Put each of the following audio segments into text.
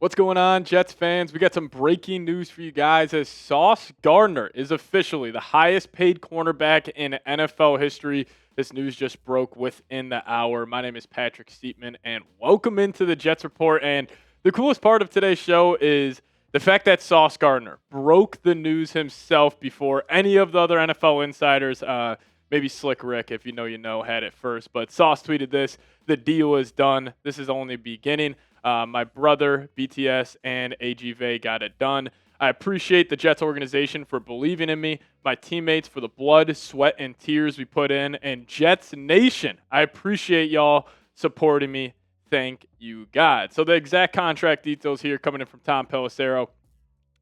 What's going on, Jets fans? We got some breaking news for you guys as Sauce Gardner is officially the highest paid cornerback in NFL history. This news just broke within the hour. My name is Patrick Siepman, and welcome into the Jets Report. And the coolest part of today's show is the fact that Sauce Gardner broke the news himself before any of the other NFL insiders. Maybe Slick Rick, if you know, had it first. But Sauce tweeted this: "The deal is done. This is only beginning. My brother, BTS, and AGV got it done. I appreciate the Jets organization for believing in me, my teammates for the blood, sweat, and tears we put in, and Jets Nation, I appreciate y'all supporting me. Thank you, God." So the exact contract details here coming in from Tom Pelissero.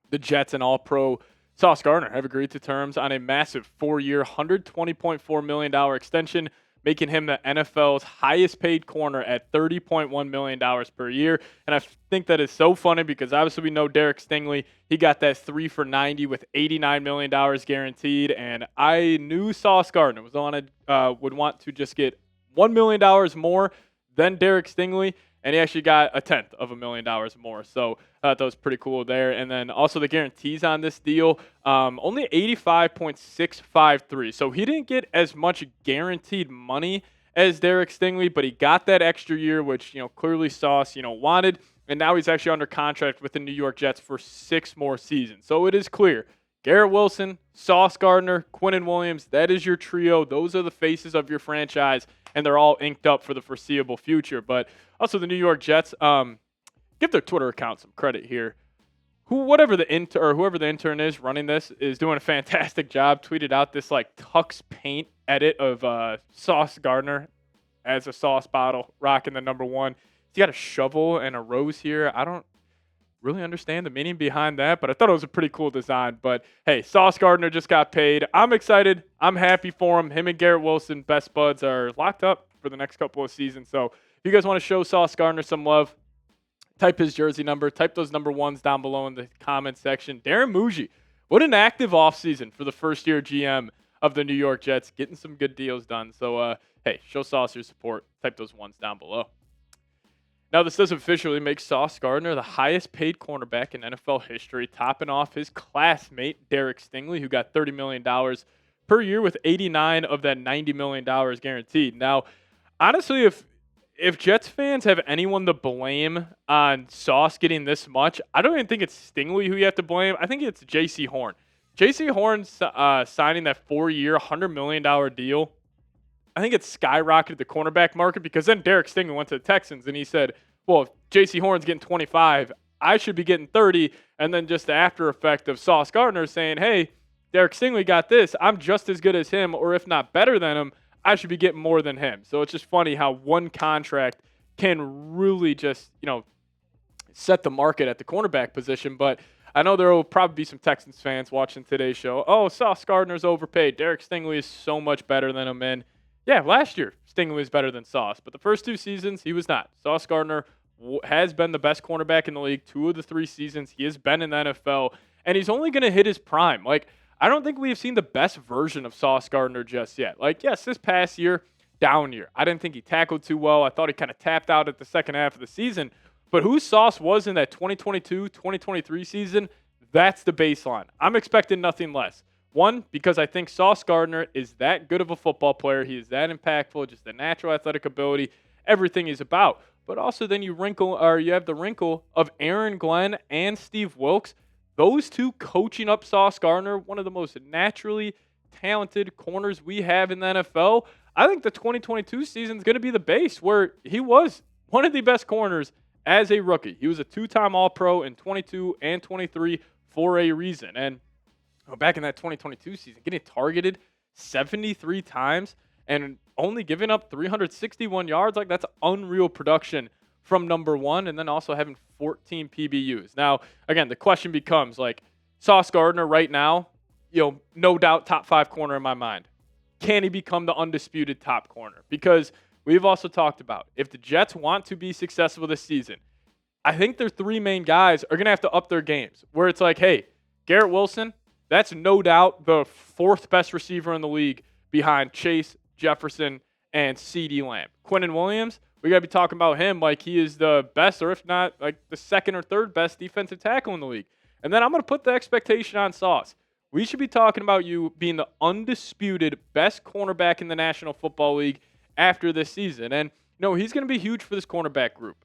The Jets and All-Pro Sauce Gardner have agreed to terms on a massive 4-year, $120.4 million extension, making him the NFL's highest paid corner at $30.1 million per year. And I think that is so funny because obviously we know Derek Stingley, he got that 3 for $90 with $89 million guaranteed. And I knew Sauce Gardner would want to just get $1 million more than Derek Stingley. And he actually got $0.1 million more. So I thought that was pretty cool there. And then also the guarantees on this deal, only 85.653. So he didn't get as much guaranteed money as Derek Stingley, but he got that extra year, which, clearly Sauce, wanted. And now he's actually under contract with the New York Jets for 6 more seasons. So it is clear. Garrett Wilson, Sauce Gardner, Quinnen Williams, that is your trio. Those are the faces of your franchise, and they're all inked up for the foreseeable future. But also the New York Jets, give their Twitter account some credit here. Whoever the intern is running this is doing a fantastic job. Tweeted out this Tux Paint edit of Sauce Gardner as a sauce bottle, rocking the number 1. He's got a shovel and a rose here. I don't really understand the meaning behind that, but I thought it was a pretty cool design. But hey, Sauce Gardner just got paid. I'm excited. I'm happy for him. Him and Garrett Wilson, best buds, are locked up for the next couple of seasons. So if you guys want to show Sauce Gardner some love, type his jersey number, type those number 1s down below in the comment section. Darren Mougey, what an active offseason for the first-year GM of the New York Jets, getting some good deals done. So, hey, show Sauce your support. Type those 1s down below. Now, this does officially make Sauce Gardner the highest paid cornerback in NFL history, topping off his classmate, Derek Stingley, who got $30 million per year with 89 of that $90 million guaranteed. Now, honestly, if Jets fans have anyone to blame on Sauce getting this much, I don't even think it's Stingley who you have to blame. I think it's J.C. Horn. J.C. Horn signing that 4-year, $100 million deal, I think it skyrocketed the cornerback market because then Derek Stingley went to the Texans and he said, well, if J.C. Horn's getting 25, I should be getting 30. And then just the after effect of Sauce Gardner saying, hey, Derek Stingley got this. I'm just as good as him, or if not better than him. I should be getting more than him. So it's just funny how one contract can really just, set the market at the cornerback position. But I know there will probably be some Texans fans watching today's show. Oh, Sauce Gardner's overpaid. Derek Stingley is so much better than him. And yeah, last year, Stingley was better than Sauce. But the first 2 seasons, he was not. Sauce Gardner has been the best cornerback in the league 2 of the 3 seasons. He has been in the NFL. And he's only going to hit his prime. I don't think we have seen the best version of Sauce Gardner just yet. Yes, this past year, down year. I didn't think he tackled too well. I thought he kind of tapped out at the second half of the season. But who Sauce was in that 2022-2023 season, that's the baseline. I'm expecting nothing less. 1, because I think Sauce Gardner is that good of a football player. He is that impactful, just the natural athletic ability, everything he's about. But also then you have the wrinkle of Aaron Glenn and Steve Wilks. Those 2 coaching up Sauce Gardner, one of the most naturally talented corners we have in the NFL. I think the 2022 season is going to be the base where he was one of the best corners as a rookie. He was a 2-time All-Pro in 22 and 23 for a reason. And back in that 2022 season, getting targeted 73 times and only giving up 361 yards, that's unreal production from number 1, and then also having 14 PBUs. Now, again, the question becomes, Sauce Gardner right now, no doubt top 5 corner in my mind. Can he become the undisputed top corner? Because we've also talked about, if the Jets want to be successful this season, I think their 3 main guys are going to have to up their games, where it's hey, Garrett Wilson, that's no doubt the 4th best receiver in the league behind Chase, Jefferson, and CeeDee Lamb. Quinnen Williams, we got to be talking about him like he is the best, or if not, like the second or third best defensive tackle in the league. And then I'm going to put the expectation on Sauce. We should be talking about you being the undisputed best cornerback in the National Football League after this season. And, he's going to be huge for this cornerback group.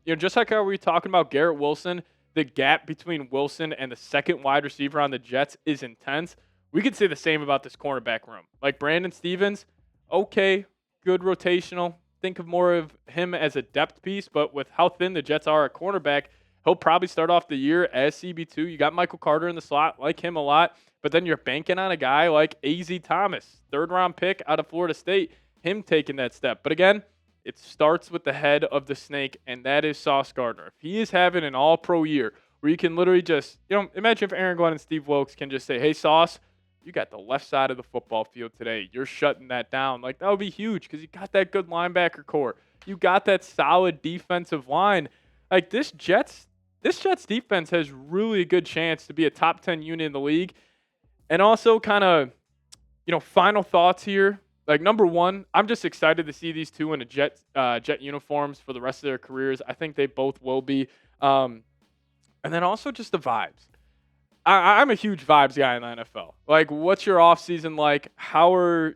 Just like how we were talking about Garrett Wilson, the gap between Wilson and the second wide receiver on the Jets is intense. We could say the same about this cornerback room. Like Brandon Stevens, okay, good rotational. Think of more of him as a depth piece, but with how thin the Jets are at cornerback, he'll probably start off the year as CB2. You got Michael Carter in the slot, like him a lot, but then you're banking on a guy like A.Z. Thomas, third-round pick out of Florida State, him taking that step. But again, it starts with the head of the snake, and that is Sauce Gardner. If he is having an all-pro year where you can literally just, imagine if Aaron Glenn and Steve Wilkes can just say, hey, Sauce, you got the left side of the football field today. You're shutting that down. Like, that would be huge because you got that good linebacker core. You got that solid defensive line. Like, this Jets defense has really a good chance to be a top 10 unit in the league. And also kind of, final thoughts here. Like, number one, I'm just excited to see these two in a Jet uniforms for the rest of their careers. I think they both will be. And then also just the vibes. I'm a huge vibes guy in the NFL. Like, what's your offseason like? How's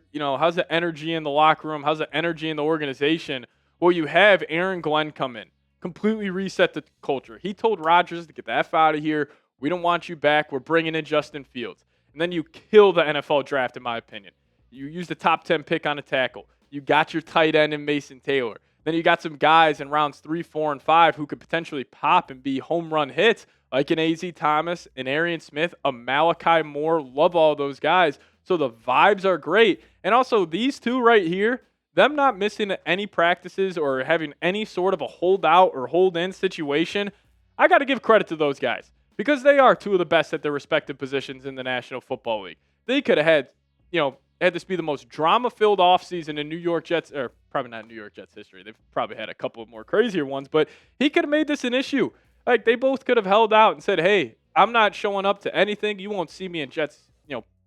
the energy in the locker room? How's the energy in the organization? Well, you have Aaron Glenn come in, completely reset the culture. He told Rodgers to get the F out of here. We don't want you back. We're bringing in Justin Fields. And then you kill the NFL draft, in my opinion. You use the top 10 pick on a tackle. You got your tight end in Mason Taylor. Then you got some guys in rounds 3, 4, and 5 who could potentially pop and be home run hits, like an A.Z. Thomas, an Arian Smith, a Malachi Moore. Love all those guys. So the vibes are great. And also these two right here, them not missing any practices or having any sort of a holdout or hold-in situation, I got to give credit to those guys because they are two of the best at their respective positions in the National Football League. They could have had, had this be the most drama-filled offseason in New York Jets, or probably not New York Jets history. They've probably had a couple of more crazier ones, but he could have made this an issue. Like, they both could have held out and said, hey, I'm not showing up to anything. You won't see me in Jets,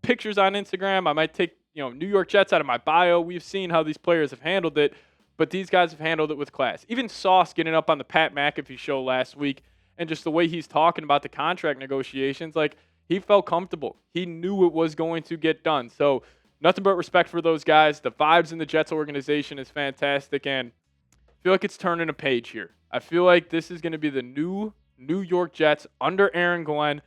pictures on Instagram. I might take, New York Jets out of my bio. We've seen how these players have handled it, but these guys have handled it with class. Even Sauce getting up on the Pat McAfee show last week and just the way he's talking about the contract negotiations, like, he felt comfortable. He knew it was going to get done. So nothing but respect for those guys. The vibes in the Jets organization is fantastic, and I feel like it's turning a page here. I feel like this is going to be the new New York Jets under Aaron Glenn,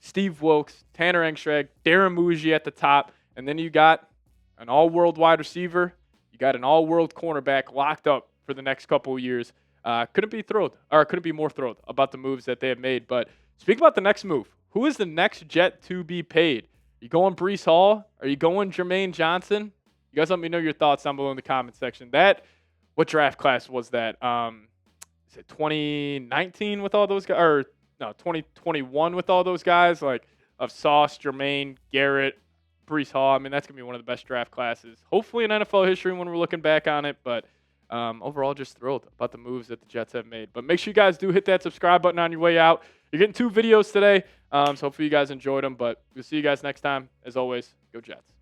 Steve Wilkes, Tanner Engstrand, Darren Mougey at the top, and then you got an all-world wide receiver. You got an all-world cornerback locked up for the next couple of years. Couldn't be more thrilled about the moves that they have made. But speak about the next move. Who is the next Jet to be paid? You going Breece Hall? Are you going Jermaine Johnson? You guys let me know your thoughts down below in the comment section. What draft class was that? Is it 2019 with all those guys? Or no, 2021 with all those guys? Like, of Sauce, Jermaine, Garrett, Breece Hall. I mean, that's going to be one of the best draft classes, hopefully in NFL history when we're looking back on it. But overall, just thrilled about the moves that the Jets have made. But make sure you guys do hit that subscribe button on your way out. You're getting 2 videos today, so hopefully you guys enjoyed them. But we'll see you guys next time. As always, go Jets.